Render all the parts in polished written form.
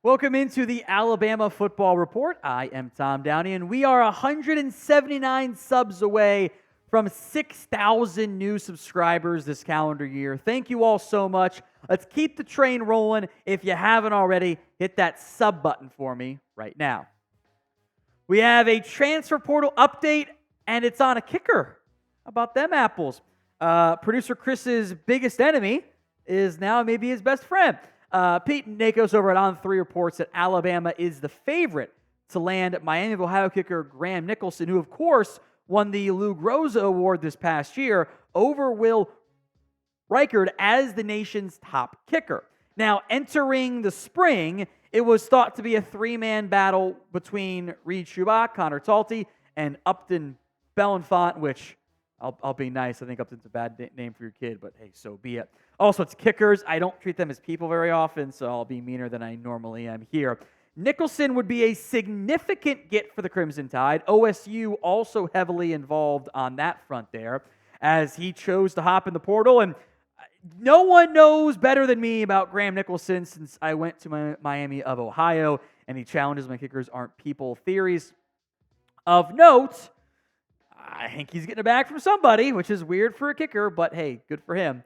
Welcome into the Alabama Football Report. I am Tom Downey, and we are 179 subs away from 6,000 new subscribers this calendar year. Thank you all so much. Let's keep the train rolling. If you haven't already, hit that sub button for me right now. We have a transfer portal update, and it's on a kicker. How about them apples? Producer Chris's biggest enemy is now maybe his best friend. Pete Nakos over at On3 reports that Alabama is the favorite to land Miami of Ohio kicker Graham Nicholson, who, of course, won the Lou Groza Award this past year over Will Reichard as the nation's top kicker. Now, entering the spring, it was thought to be a three-man battle between Reid Schiback, Conor Talty, and Upton Bellenfant, which I'll be nice. I think Upton's a bad name for your kid, but hey, so be it. Also, it's kickers. I don't treat them as people very often, so I'll be meaner than I normally am here. Nicholson would be a significant get for the Crimson Tide. OSU also heavily involved on that front there, as he chose to hop in the portal. And no one knows better than me about Graham Nicholson since I went to Miami of Ohio, and he challenges my kickers aren't people theories. Of note, I think he's getting it back from somebody, which is weird for a kicker, but hey, good for him.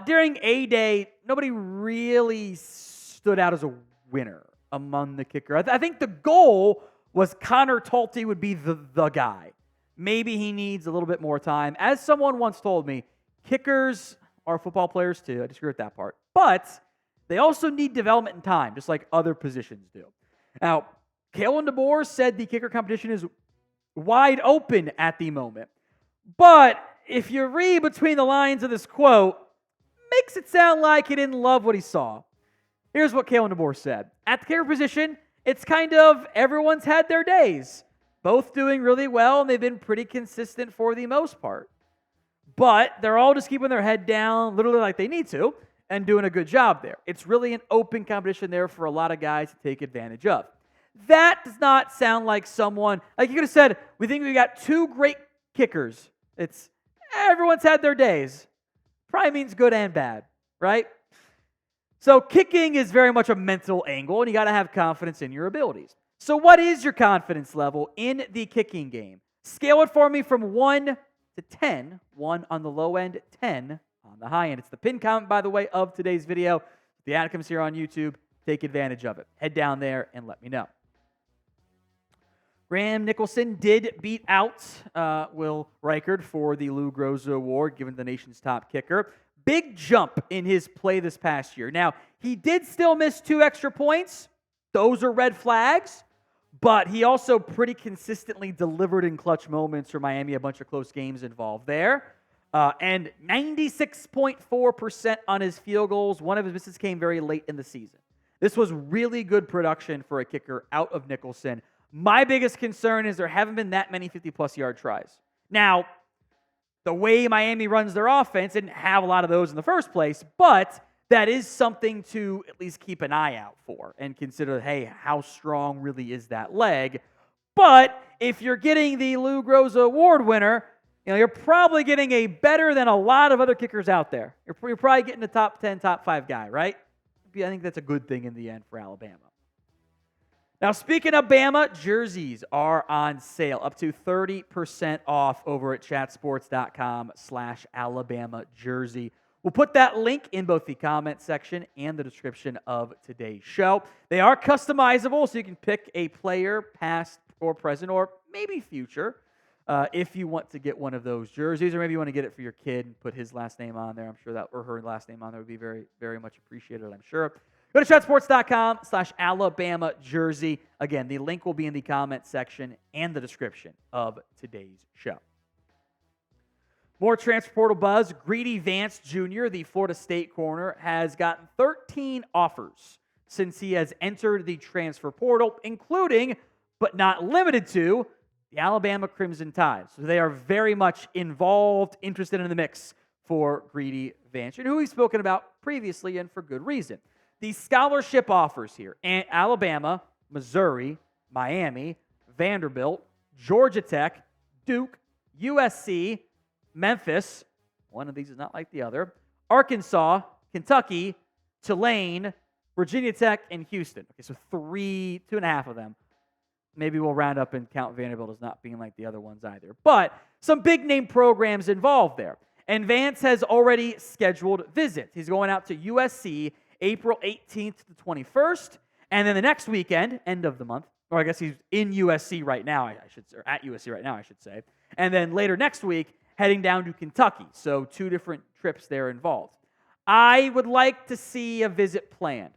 During A-Day, nobody really stood out as a winner among the kicker. I think the goal was Conor Talty would be the guy. Maybe he needs a little bit more time. As someone once told me, kickers are football players too. I disagree with that part. But they also need development and time, just like other positions do. Now, Kalen DeBoer said the kicker competition is wide open at the moment. But if you read between the lines of this quote, makes it sound like he didn't love what he saw. Here's what Kalen DeBoer said. At the kicker position, it's kind of everyone's had their days. Both doing really well, and they've been pretty consistent for the most part. But they're all just keeping their head down, literally like they need to, and doing a good job there. It's really an open competition there for a lot of guys to take advantage of. That does not sound like someone, like you could have said, we think we got two great kickers. It's everyone's had their days. Probably means good and bad, right? So kicking is very much a mental angle, and you got to have confidence in your abilities. So what is your confidence level in the kicking game? Scale it for me from 1 to 10. 1 on the low end, 10 on the high end. It's the pin comment, by the way, of today's video. The ad comes here on YouTube. Take advantage of it. Head down there and let me know. Graham Nicholson did beat out Will Reichard for the Lou Groza Award, given the nation's top kicker. Big jump in his play this past year. Now, he did still miss 2 extra points. Those are red flags. But he also pretty consistently delivered in clutch moments for Miami, a bunch of close games involved there. And 96.4% on his field goals. One of his misses came very late in the season. This was really good production for a kicker out of Nicholson. My biggest concern is there haven't been that many 50-plus yard tries. Now, the way Miami runs their offense didn't have a lot of those in the first place, but that is something to at least keep an eye out for and consider, hey, how strong really is that leg? But if you're getting the Lou Groza Award winner, you're probably getting a better than a lot of other kickers out there. You're probably getting a top 10, top 5 guy, right? I think that's a good thing in the end for Alabama. Now, speaking of Bama, jerseys are on sale, up to 30% off over at chatsports.com/Alabama jersey. We'll put that link in both the comment section and the description of today's show. They are customizable, so you can pick a player, past or present, or maybe future, if you want to get one of those jerseys, or maybe you want to get it for your kid and put his last name on there. I'm sure that, or her last name on there would be very, very much appreciated, I'm sure. Go to chatsports.com/Alabama jersey. Again, the link will be in the comment section and the description of today's show. More transfer portal buzz. Greedy Vance Jr., the Florida State corner, has gotten 13 offers since he has entered the transfer portal, including, but not limited to, the Alabama Crimson Tide. So they are very much involved, interested in the mix for Greedy Vance, who we've spoken about previously and for good reason. The scholarship offers here: Alabama, Missouri, Miami, Vanderbilt, Georgia Tech, Duke, USC, Memphis, one of these is not like the other, Arkansas, Kentucky, Tulane, Virginia Tech, and Houston. Okay, so 2.5 of them. Maybe we'll round up and count Vanderbilt as not being like the other ones either. But some big-name programs involved there. And Vance has already scheduled visits. He's going out to USC April 18th to the 21st. And then the next weekend, end of the month, or I guess he's in USC right now, I should say, or at USC right now, I should say. And then later next week, heading down to Kentucky. So 2 different trips there involved. I would like to see a visit planned.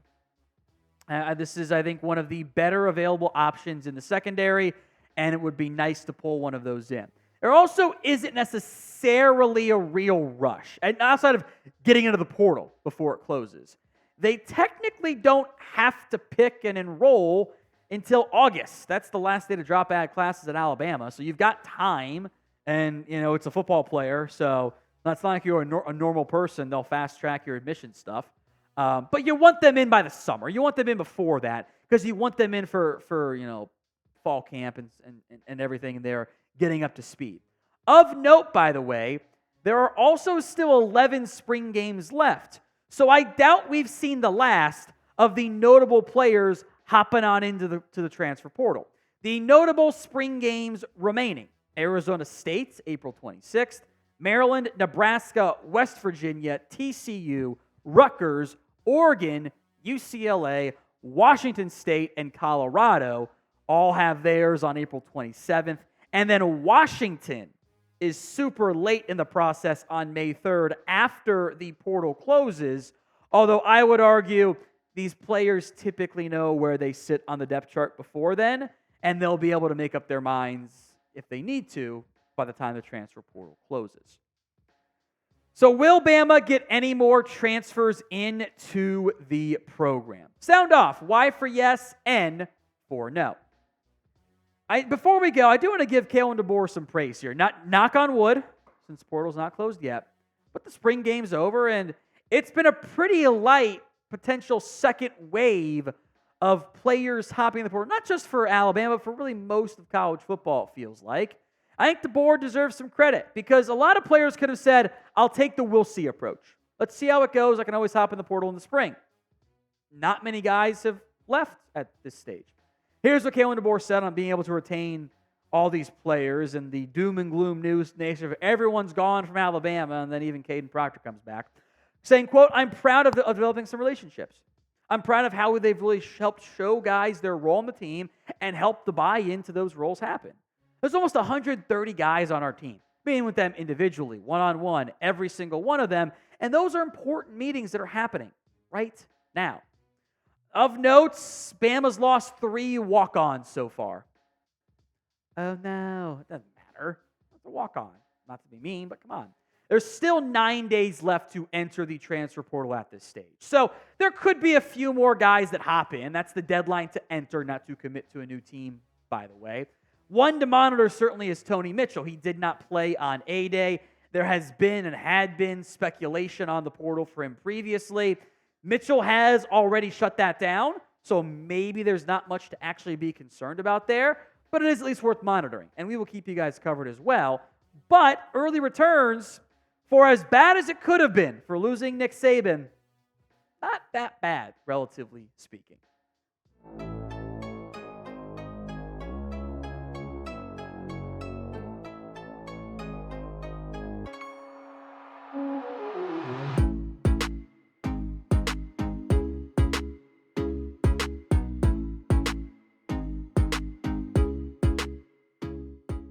This is, I think, one of the better available options in the secondary, and it would be nice to pull one of those in. There also isn't necessarily a real rush, and outside of getting into the portal before it closes. They technically don't have to pick and enroll until August. That's the last day to drop out classes at Alabama, so you've got time, and it's a football player, so it's not like you're a normal person. They'll fast-track your admission stuff. But you want them in by the summer. You want them in before that because you want them in for fall camp and everything, and they're getting up to speed. Of note, by the way, there are also still 11 spring games left. So I doubt we've seen the last of the notable players hopping on into the transfer portal. The notable spring games remaining: Arizona State, April 26th, Maryland, Nebraska, West Virginia, TCU, Rutgers, Oregon, UCLA, Washington State, and Colorado all have theirs on April 27th. And then Washington is super late in the process on May 3rd after the portal closes, although I would argue these players typically know where they sit on the depth chart before then, and they'll be able to make up their minds if they need to by the time the transfer portal closes. So will Bama get any more transfers into the program? Sound off. Y for yes, N for no. Before we go, I do want to give Kalen DeBoer some praise here. Not knock on wood, since the portal's not closed yet, but the spring game's over, and it's been a pretty light potential second wave of players hopping the portal, not just for Alabama, but for really most of college football, it feels like. I think DeBoer deserves some credit because a lot of players could have said, I'll take the we'll see approach. Let's see how it goes. I can always hop in the portal in the spring. Not many guys have left at this stage. Here's what Kalen DeBoer said on being able to retain all these players and the doom and gloom news nation of everyone's gone from Alabama, and then even Kadyn Proctor comes back, saying, quote, I'm proud of developing some relationships. I'm proud of how they've really helped show guys their role on the team and help the buy-in to those roles happen. There's almost 130 guys on our team, being with them individually, one-on-one, every single one of them, and those are important meetings that are happening right now. Of notes, Bama's lost 3 walk-ons so far. Oh no, it doesn't matter. It's a walk-on. Not to be mean, but come on. There's still 9 days left to enter the transfer portal at this stage. So there could be a few more guys that hop in. That's the deadline to enter, not to commit to a new team, by the way. One to monitor certainly is Tony Mitchell. He did not play on A-Day. There has been and had been speculation on the portal for him previously. Mitchell has already shut that down, so maybe there's not much to actually be concerned about there, but it is at least worth monitoring, and we will keep you guys covered as well. But early returns, for as bad as it could have been for losing Nick Saban, not that bad, relatively speaking.